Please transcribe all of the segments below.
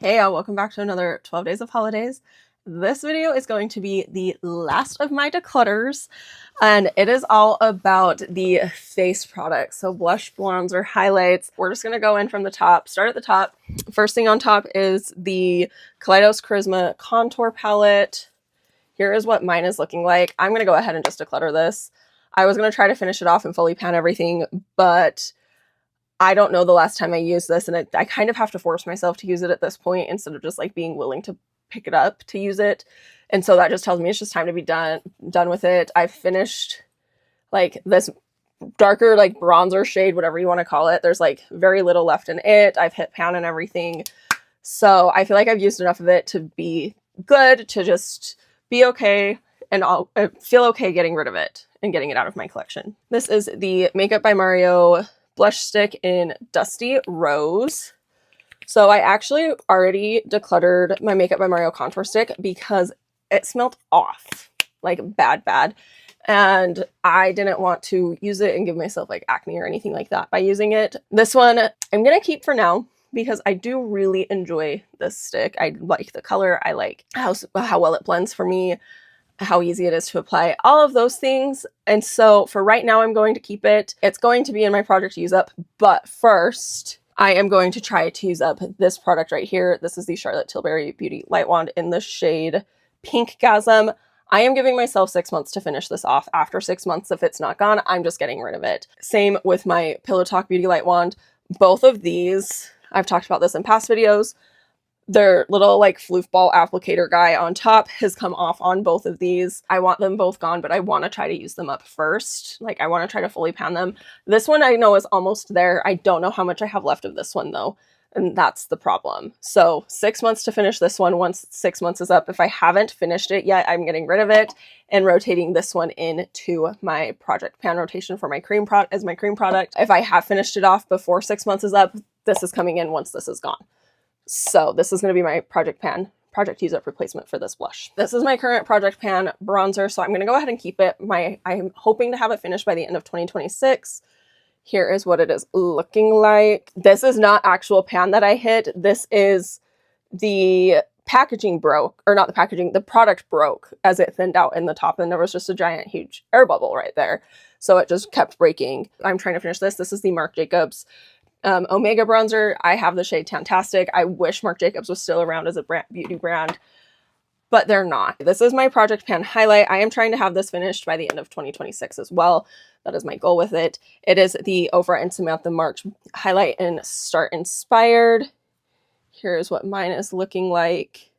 Hey y'all, welcome back to another 12 Days of Holidays. This video is going to be the last of my declutters, and it is all about the face products. So blush, bronzer, highlights. We're just gonna go in from the top, start at the top. First thing on top is the Kaleidos Charisma Contour Palette. Here is what mine is looking like. I'm gonna go ahead and just declutter this. I was gonna try to finish it off and fully pan everything, but I don't know the last time I used this, and I kind of have to force myself to use it at this point instead of just like being willing to pick it up to use it. And so that just tells me it's just time to be done with it. I've finished like this darker like bronzer shade, whatever you want to call it. There's like very little left in it. I've hit pan and everything. So I feel like I've used enough of it to be good, to just be okay, and I'll feel okay getting rid of it and getting it out of my collection. This is the Makeup by Mario blush stick in Dusty Rose. So I actually already decluttered my Makeup by Mario contour stick because it smelled off, like bad. And I didn't want to use it and give myself like acne or anything like that by using it. This one I'm gonna keep for now because I do really enjoy this stick. I like the color, I like how well it blends for me, how easy it is to apply, all of those things. And so for right now, I'm going to keep it. It's going to be in my project use up, but first I am going to try to use up this product right here. This is the Charlotte Tilbury Beauty Light Wand in the shade Pinkgasm. I am giving myself 6 months to finish this off. After 6 months, if it's not gone, I'm just getting rid of it. Same with my Pillow Talk Beauty Light Wand. Both of these, I've talked about this in past videos, their little like floof ball applicator guy on top has come off on both of these. I want them both gone, but I want to try to use them up first. Like I want to try to fully pan them. This one I know is almost there. I don't know how much I have left of this one though, and that's the problem. So 6 months to finish this one. Once 6 months is up, if I haven't finished it yet, I'm getting rid of it and rotating this one into my project pan rotation for my cream product as my cream product. If I have finished it off before 6 months is up, this is coming in once this is gone. So this is going to be my project use up replacement for this blush. This is my current project pan bronzer, so I'm going to go ahead and keep it. I'm hoping to have it finished by the end of 2026. Here is what it is looking like. This is not actual pan that I hit. This is the packaging broke, or not the packaging, the product broke as it thinned out in the top, and there was just a giant huge air bubble right there. So it just kept breaking. I'm trying to finish this. This is the Marc Jacobs Omega bronzer. I have the shade Tantastic. I wish Marc Jacobs was still around as a beauty brand, but they're not. This is my project pan highlight. I am trying to have this finished by the end of 2026 as well. That is my goal with it. It is the Ofra and Samantha March highlight in Start Inspired. Here's what mine is looking like.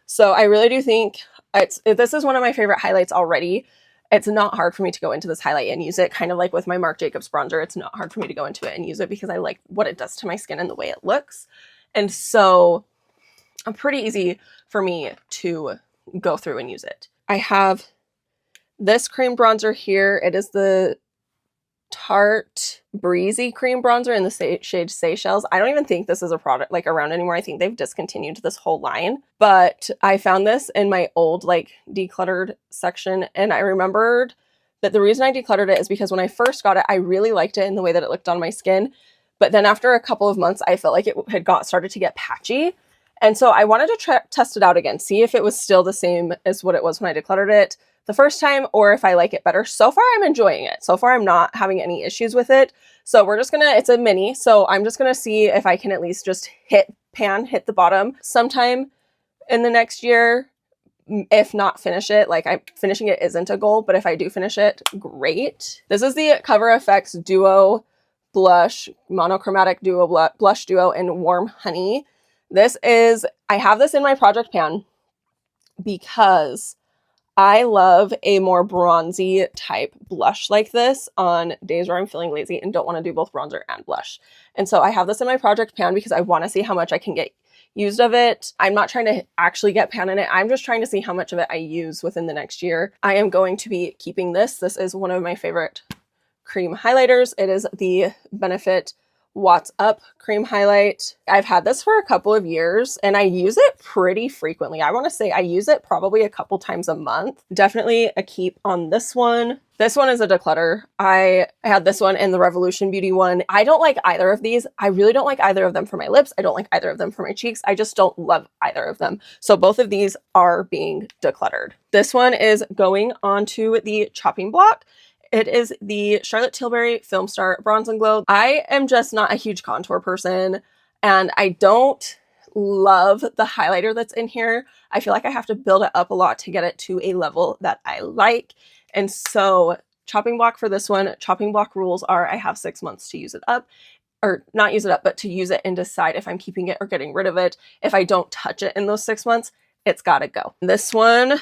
So I really do think this is one of my favorite highlights already. It's not hard for me to go into this highlight and use it, kind of like with my Marc Jacobs bronzer. It's not hard for me to go into it and use it because I like what it does to my skin and the way it looks. And so pretty easy for me to go through and use it. I have this cream bronzer here. It is the Tarte Breezy cream bronzer in the shade Seychelles. I don't even think this is a product like around anymore. I think they've discontinued this whole line, but I found this in my old like decluttered section, and I remembered that the reason I decluttered it is because when I first got it, I really liked it in the way that it looked on my skin, but then after a couple of months, I felt like it had started to get patchy, and so I wanted to test it out again, see if it was still the same as what it was when I decluttered it the first time, or if I like it better. So far, I'm enjoying it. So far, I'm not having any issues with it. So we're just gonna, it's a mini, so I'm just gonna see if I can at least just hit the bottom sometime in the next year. If not finish it, like finishing it isn't a goal, but if I do finish it, great. This is the Cover FX Duo Blush, Monochromatic Duo Blush Duo in Warm Honey. I have this in my project pan because I love a more bronzy type blush like this on days where I'm feeling lazy and don't want to do both bronzer and blush. And so I have this in my project pan because I want to see how much I can get used of it. I'm not trying to actually get pan in it. I'm just trying to see how much of it I use within the next year. I am going to be keeping this. This is one of my favorite cream highlighters. It is the Benefit What's Up cream highlight. I've had this for a couple of years and I use it pretty frequently. I want to say I use it probably a couple times a month. Definitely a keep on this one. This one is a declutter. I had this one and the Revolution Beauty one. I don't like either of these. I really don't like either of them for my lips. I don't like either of them for my cheeks. I just don't love either of them. So both of these are being decluttered. This one is going onto the chopping block. It is the Charlotte Tilbury Filmstar Bronze and Glow. I am just not a huge contour person and I don't love the highlighter that's in here. I feel like I have to build it up a lot to get it to a level that I like. And so chopping block for this one, chopping block rules are I have 6 months to use it up, or not use it up, but to use it and decide if I'm keeping it or getting rid of it. If I don't touch it in those 6 months, it's gotta go. This one,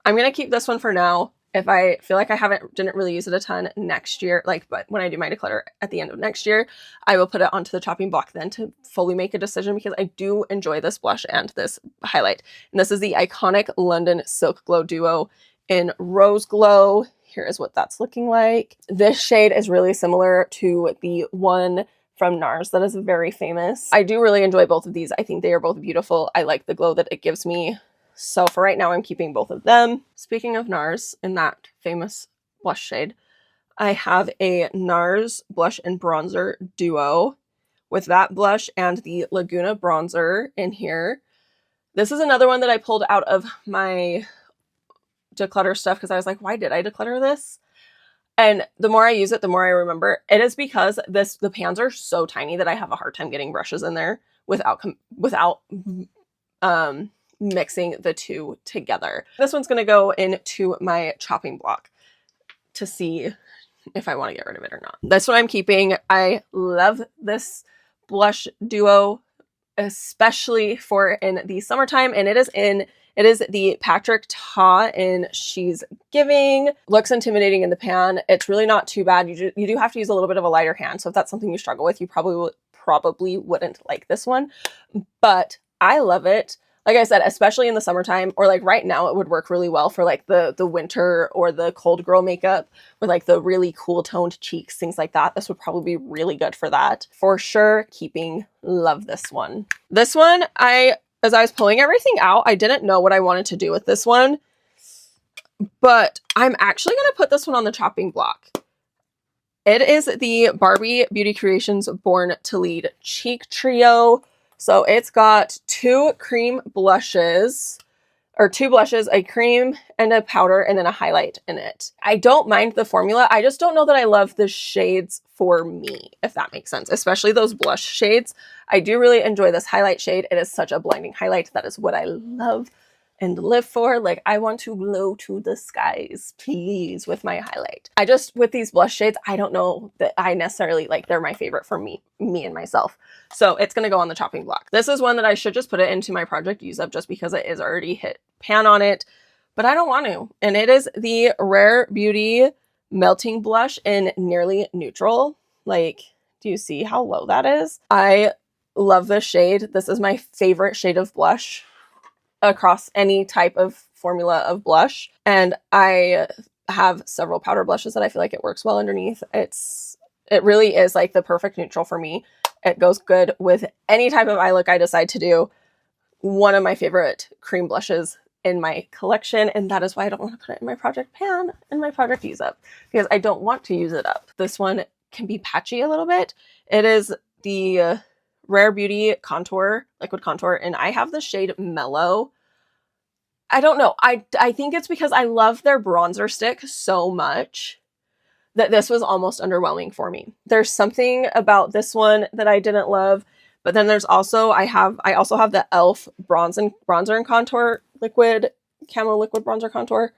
I'm gonna keep this one for now. If I feel like I didn't really use it a ton next year, but when I do my declutter at the end of next year, I will put it onto the chopping block then to fully make a decision because I do enjoy this blush and this highlight. And this is the iconic London Silk Glow Duo in Rose Glow. Here is what that's looking like. This shade is really similar to the one from Nars that is very famous. I do really enjoy both of these. I think they are both beautiful. I like the glow that it gives me. So for right now, I'm keeping both of them. Speaking of Nars, in that famous blush shade, I have a Nars blush and bronzer duo with that blush and the Laguna bronzer in here. This is another one that I pulled out of my declutter stuff because I was like, why did I declutter this? And the more I use it, the more I remember. It is because the pans are so tiny that I have a hard time getting brushes in there without mixing the two together. This one's going to go into my chopping block to see if I want to get rid of it or not. This one I'm keeping. I love this blush duo, especially for in the summertime, and it is the Patrick Ta in She's Giving. Looks intimidating in the pan. It's really not too bad. You do have to use a little bit of a lighter hand, so if that's something you struggle with, you probably wouldn't like this one, but I love it. Like I said, especially in the summertime or like right now, it would work really well for like the winter or the cold girl makeup with like the really cool toned cheeks, things like that. This would probably be really good for that. For sure, keeping. Love this one. This one, as I was pulling everything out, I didn't know what I wanted to do with this one, but I'm actually going to put this one on the chopping block. It is the Barbie Beauty Creations Born to Lead Cheek Trio. So it's got two blushes, a cream and a powder, and then a highlight in it. I don't mind the formula. I just don't know that I love the shades for me, if that makes sense, especially those blush shades. I do really enjoy this highlight shade. It is such a blinding highlight. That is what I love and live for. Like, I want to glow to the skies, please, with my highlight. With these blush shades, I don't know that I necessarily like they're my favorite for me and myself. So it's going to go on the chopping block. This is one that I should just put it into my project use up just because it is already hit pan on it, but I don't want to. And it is the Rare Beauty Melting Blush in Nearly Neutral. Like, do you see how low that is? I love this shade. This is my favorite shade of blush across any type of formula of blush. And I have several powder blushes that I feel like it works well underneath. It really is like the perfect neutral for me. It goes good with any type of eye look I decide to do. One of my favorite cream blushes in my collection, and that is why I don't want to put it in my project pan and my project use up, because I don't want to use it up. This one can be patchy a little bit. It is the Rare Beauty liquid contour, and I have the shade Mellow. I don't know. I think it's because I love their bronzer stick so much that this was almost underwhelming for me. There's something about this one that I didn't love, but then there's also, I also have the e.l.f. bronzer and contour liquid, Camo liquid bronzer contour,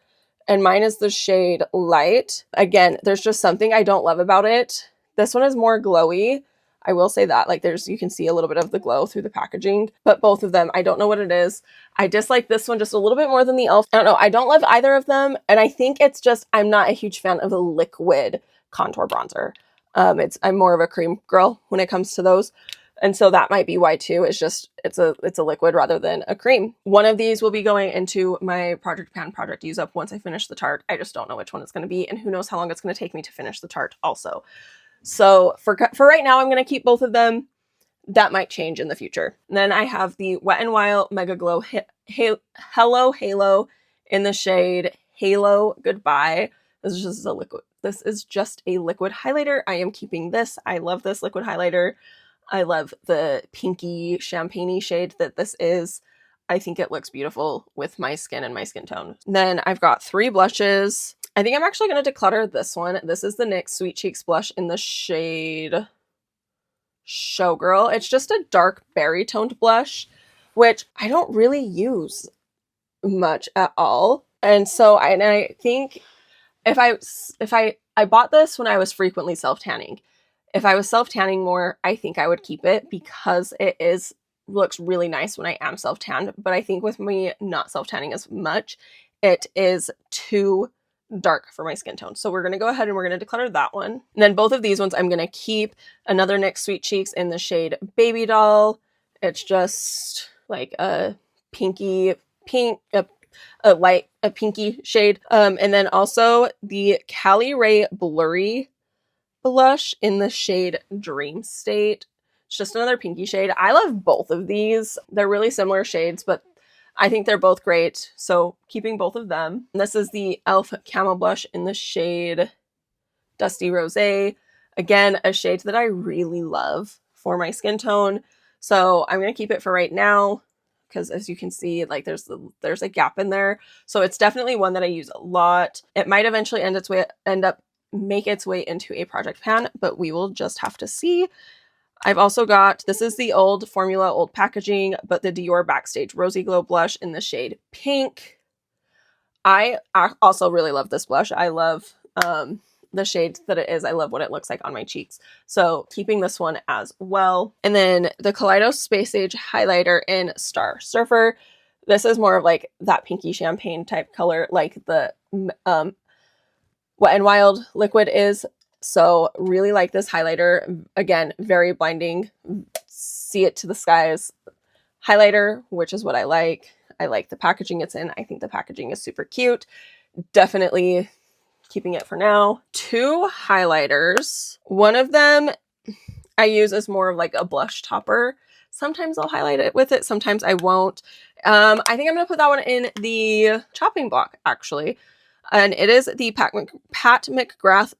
and mine is the shade Light. Again, there's just something I don't love about it. This one is more glowy. I will say that, like, you can see a little bit of the glow through the packaging, but both of them, I don't know what it is. I dislike this one just a little bit more than the e.l.f. I don't know. I don't love either of them. And I think it's just, I'm not a huge fan of the liquid contour bronzer. I'm more of a cream girl when it comes to those. And so that might be why too. It's just, it's a liquid rather than a cream. One of these will be going into my project pan project use up once I finish the Tarte. I just don't know which one it's going to be, and who knows how long it's going to take me to finish the Tarte also. So for right now, I'm going to keep both of them. That might change in the future. And then I have the Wet n Wild Mega Glow Hello Halo in the shade Halo Goodbye. This is just a liquid. This is just a liquid highlighter. I am keeping this. I love this liquid highlighter. I love the pinky champagne-y shade that this is. I think it looks beautiful with my skin and my skin tone. Then I've got 3 blushes. I think I'm actually going to declutter this one. This is the NYX Sweet Cheeks blush in the shade Showgirl. It's just a dark berry toned blush, which I don't really use much at all. And so I think if I bought this when I was frequently self-tanning. If I was self-tanning more, I think I would keep it because it looks really nice when I am self-tanned. But I think with me not self-tanning as much, it is too dark for my skin tone. So we're going to go ahead and we're going to declutter that one. And then both of these ones I'm going to keep. Another NYX Sweet Cheeks in the shade Baby Doll. It's just like a pinky pink, a pinky shade. And then also the Cali Ray Blurry blush in the shade Dream State. It's just another pinky shade. I love both of these. They're really similar shades, but I think they're both great. So keeping both of them. And this is the e.l.f. Camo blush in the shade Dusty Rosé. Again, a shade that I really love for my skin tone. So I'm going to keep it for right now because as you can see, like there's a gap in there. So it's definitely one that I use a lot. It might eventually make its way into a project pan, but we will just have to see. I've also got, this is the old formula, old packaging, but the Dior Backstage Rosy Glow blush in the shade Pink. I also really love this blush. I love the shade that it is. I love what it looks like on my cheeks. So keeping this one as well. And then the Kaleidos Space Age highlighter in Star Surfer. This is more of like that pinky champagne type color, like the Wet n Wild liquid is. So really like this highlighter. Again, very blinding. See it to the skies highlighter, which is what I like. I like the packaging it's in. I think the packaging is super cute. Definitely keeping it for now. 2 highlighters. One of them I use as more of like a blush topper. Sometimes I'll highlight it with it. Sometimes I won't. I think I'm going to put that one in the chopping block, actually. And it is the Pat McGrath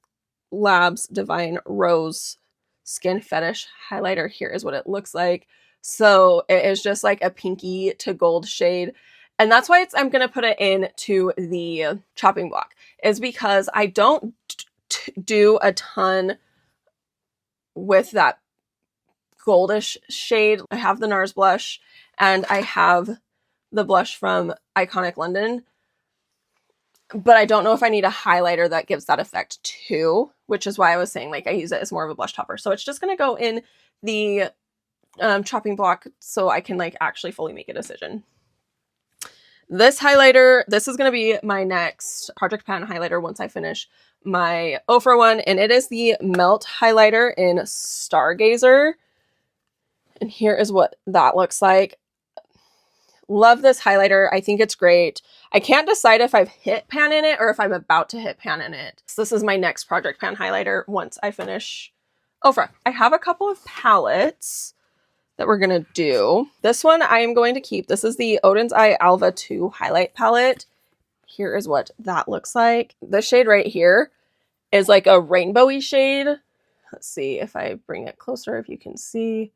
Labs Divine Rose Skin Fetish highlighter. Here is what it looks like. So it is just like a pinky to gold shade. And that's why I'm going to put it into the chopping block, is because I don't do a ton with that goldish shade. I have the Nars blush and I have the blush from Iconic London, but I don't know if I need a highlighter that gives that effect too, which is why I was saying like I use it as more of a blush topper. So it's just going to go in the chopping block so I can like actually fully make a decision. This highlighter, this is going to be my next project pan highlighter once I finish my Ofra one, and it is the Melt highlighter in Stargazer. And here is what that looks like. Love this highlighter. I think it's great. I can't decide if I've hit pan in it or if I'm about to hit pan in it. So this is my next project pan highlighter once I finish Ofra. I have a couple of palettes that we're going to do. This one I am going to keep. This is the Odin's Eye Alva 2 highlight palette. Here is what that looks like. This shade right here is like a rainbowy shade. Let's see if I bring it closer, if you can see.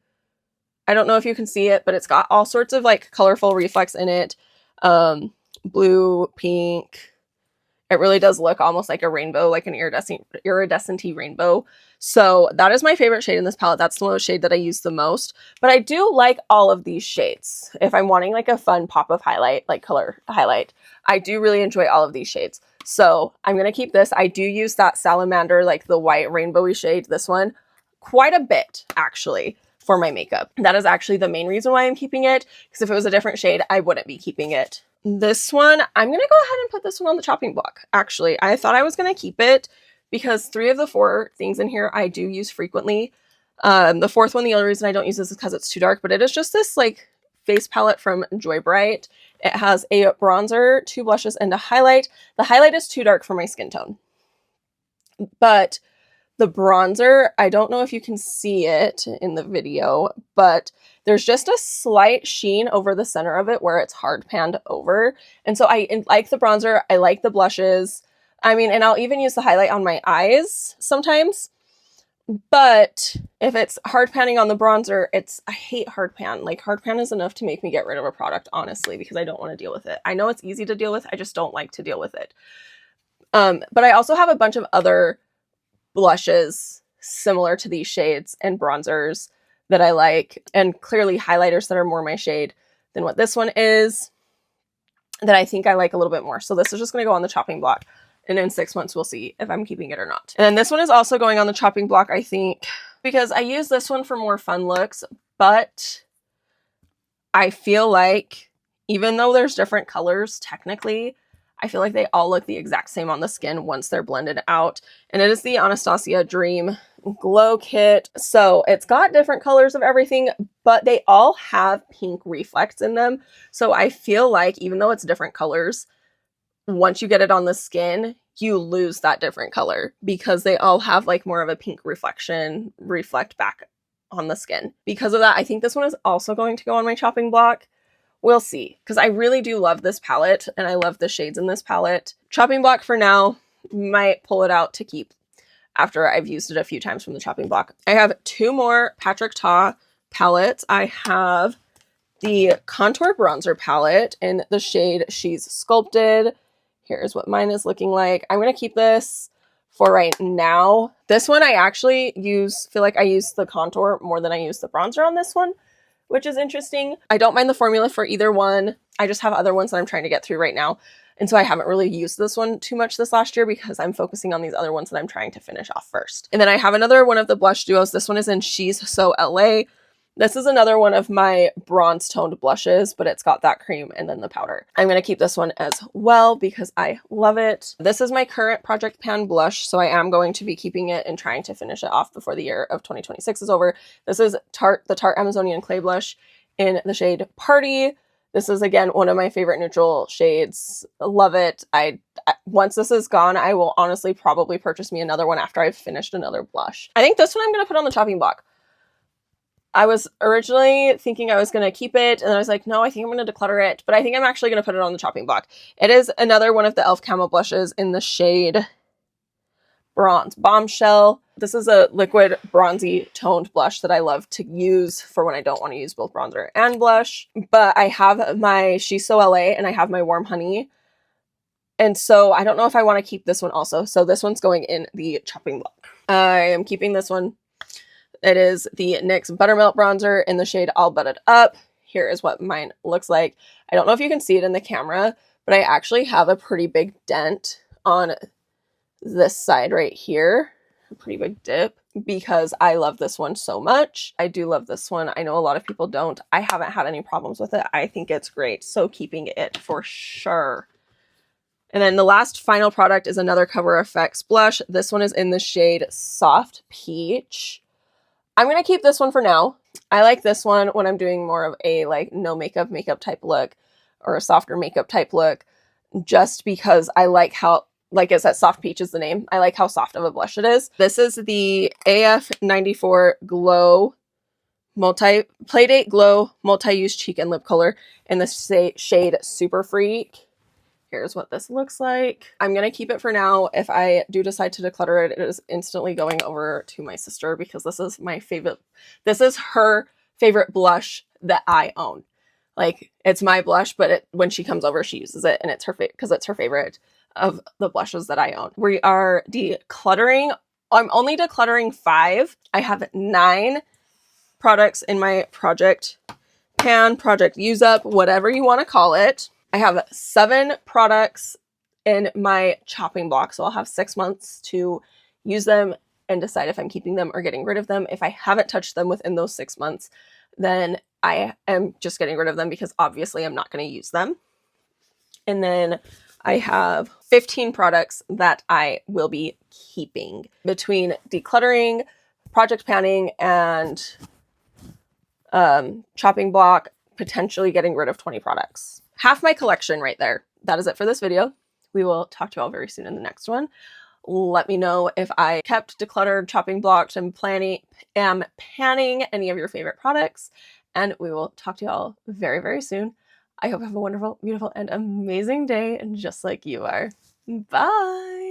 I don't know if you can see it, but it's got all sorts of like colorful reflex in it. Blue, pink. It really does look almost like a rainbow, like an iridescent-y rainbow. So that is my favorite shade in this palette. That's the shade that I use the most. But I do like all of these shades. If I'm wanting like a fun pop of highlight, like color highlight, I do really enjoy all of these shades. So I'm going to keep this. I do use that salamander, like the white rainbowy shade, this one, quite a bit actually for my makeup. That is actually the main reason why I'm keeping it, because if it was a different shade, I wouldn't be keeping it. This one, I'm going to go ahead and put this one on the chopping block. Actually, I thought I was going to keep it because 3 of the 4 things in here I do use frequently. The 4th one, the only reason I don't use this is because it's too dark, but it is just this like face palette from Joy Bright. It has a bronzer, 2 blushes, and a highlight. The highlight is too dark for my skin tone, but The bronzer, I don't know if you can see it in the video, but there's just a slight sheen over the center of it where it's hard panned over. And so I like the bronzer. I like the blushes. I mean, and I'll even use the highlight on my eyes sometimes. But if it's hard panning on the bronzer, I hate hard pan. Like, hard pan is enough to make me get rid of a product, honestly, because I don't want to deal with it. I know it's easy to deal with. I just don't like to deal with it. But I also have a bunch of other blushes similar to these shades and bronzers that I like, and clearly highlighters that are more my shade than what this one is, that I think I like a little bit more. So this is just going to go on the chopping block. And in 6 months, we'll see if I'm keeping it or not. And then this one is also going on the chopping block, I think, because I use this one for more fun looks. But I feel like even though there's different colors, technically, I feel like they all look the exact same on the skin once they're blended out. And it is the Anastasia Dream Glow Kit. So it's got different colors of everything, but they all have pink reflects in them. So I feel like even though it's different colors, once you get it on the skin, you lose that different color because they all have like more of a pink reflect back on the skin. Because of that, I think this one is also going to go on my chopping block. We'll see, because I really do love this palette and I love the shades in this palette. Chopping block for now, might pull it out to keep after I've used it a few times from the chopping block. I have 2 more Patrick Ta palettes. I have the Contour Bronzer palette in the shade She's Sculpted. Here's what mine is looking like. I'm going to keep this for right now. This one I actually feel like I use the contour more than I use the bronzer on this one, which is interesting. I don't mind the formula for either one. I just have other ones that I'm trying to get through right now. And so I haven't really used this one too much this last year because I'm focusing on these other ones that I'm trying to finish off first. And then I have another one of the blush duos. This one is in She's So LA. This is another one of my bronze toned blushes, but it's got that cream and then the powder. I'm going to keep this one as well because I love it. This is my current Project Pan blush, so I am going to be keeping it and trying to finish it off before the year of 2026 is over. This is the Tarte Amazonian Clay Blush in the shade Party. This is, again, one of my favorite neutral shades. Love it. Once this is gone, I will honestly probably purchase me another one after I've finished another blush. I think this one I'm going to put on the chopping block. I was originally thinking I was going to keep it, and then I was like, no, I think I'm going to declutter it, but I think I'm actually going to put it on the chopping block. It is another one of the e.l.f. Camo blushes in the shade Bronze Bombshell. This is a liquid bronzy toned blush that I love to use for when I don't want to use both bronzer and blush. But I have my She's So LA and I have my Warm Honey. And so I don't know if I want to keep this one also. So this one's going in the chopping block. I am keeping this one. It is the NYX Buttermelt Bronzer in the shade All Butted Up. Here is what mine looks like. I don't know if you can see it in the camera, but I actually have a pretty big dent on this side right here. A pretty big dip because I love this one so much. I do love this one. I know a lot of people don't. I haven't had any problems with it. I think it's great. So keeping it for sure. And then the last final product is another Cover FX blush. This one is in the shade Soft Peach. I'm going to keep this one for now. I like this one when I'm doing more of a like no makeup type look or a softer makeup type look, just because I like how, like I said, Soft Peach is the name. I like how soft of a blush it is. This is the AF94 Glow Playdate Glow Multi-Use Cheek and Lip Color in the shade Super Freak. Here's what this looks like. I'm going to keep it for now. If I do decide to declutter it, it is instantly going over to my sister because this is my favorite. This is her favorite blush that I own. Like, it's my blush, but when she comes over, she uses it, and it's her favorite because it's her favorite of the blushes that I own. We are decluttering. I'm only decluttering 5. I have 9 products in my Project Pan, Project Use Up, whatever you want to call it. I have 7 products in my chopping block, so I'll have 6 months to use them and decide if I'm keeping them or getting rid of them. If I haven't touched them within those 6 months, then I am just getting rid of them because obviously I'm not going to use them. And then I have 15 products that I will be keeping between decluttering, project panning, and chopping block, potentially getting rid of 20 products. Half my collection right there. That is it for this video. We will talk to you all very soon in the next one. Let me know if I kept decluttered, chopping blocked, and panning any of your favorite products. And we will talk to y'all very, very soon. I hope you have a wonderful, beautiful, and amazing day, just like you are. Bye!